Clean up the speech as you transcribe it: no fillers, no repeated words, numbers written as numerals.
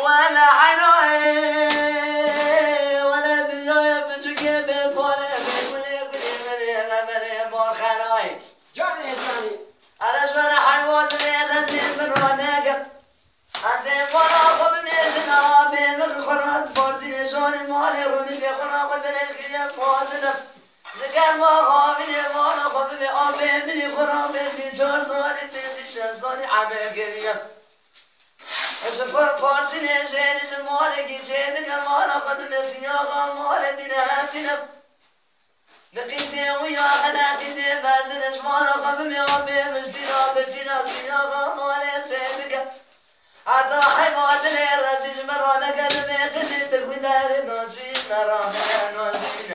ولا حناي ولا دنيا بجوكي ببوله بكلي كلي مري بور خناي جاني أنا شونا حيوان من رونق أزين ولا خب ميزنا بين الخرات بردين شون المالي روني في خنا قدرش كلي فاضل زكان ما خابني وانا خب بأبي مني خرا بيتي جار زاري بيتي شزاري عمل كليه شفر پارسی نشینش مالکی چه دیگر مالا قدم سیاقا مال دینه همدینم نقیده و یا خنقیده بزنش مالا قبم یا بیمش دینا برچینا سیاقا مال سیدگه عدا حیوات لرزش مرانه قدم قدم تکوی داره ناجی مرانه ناجی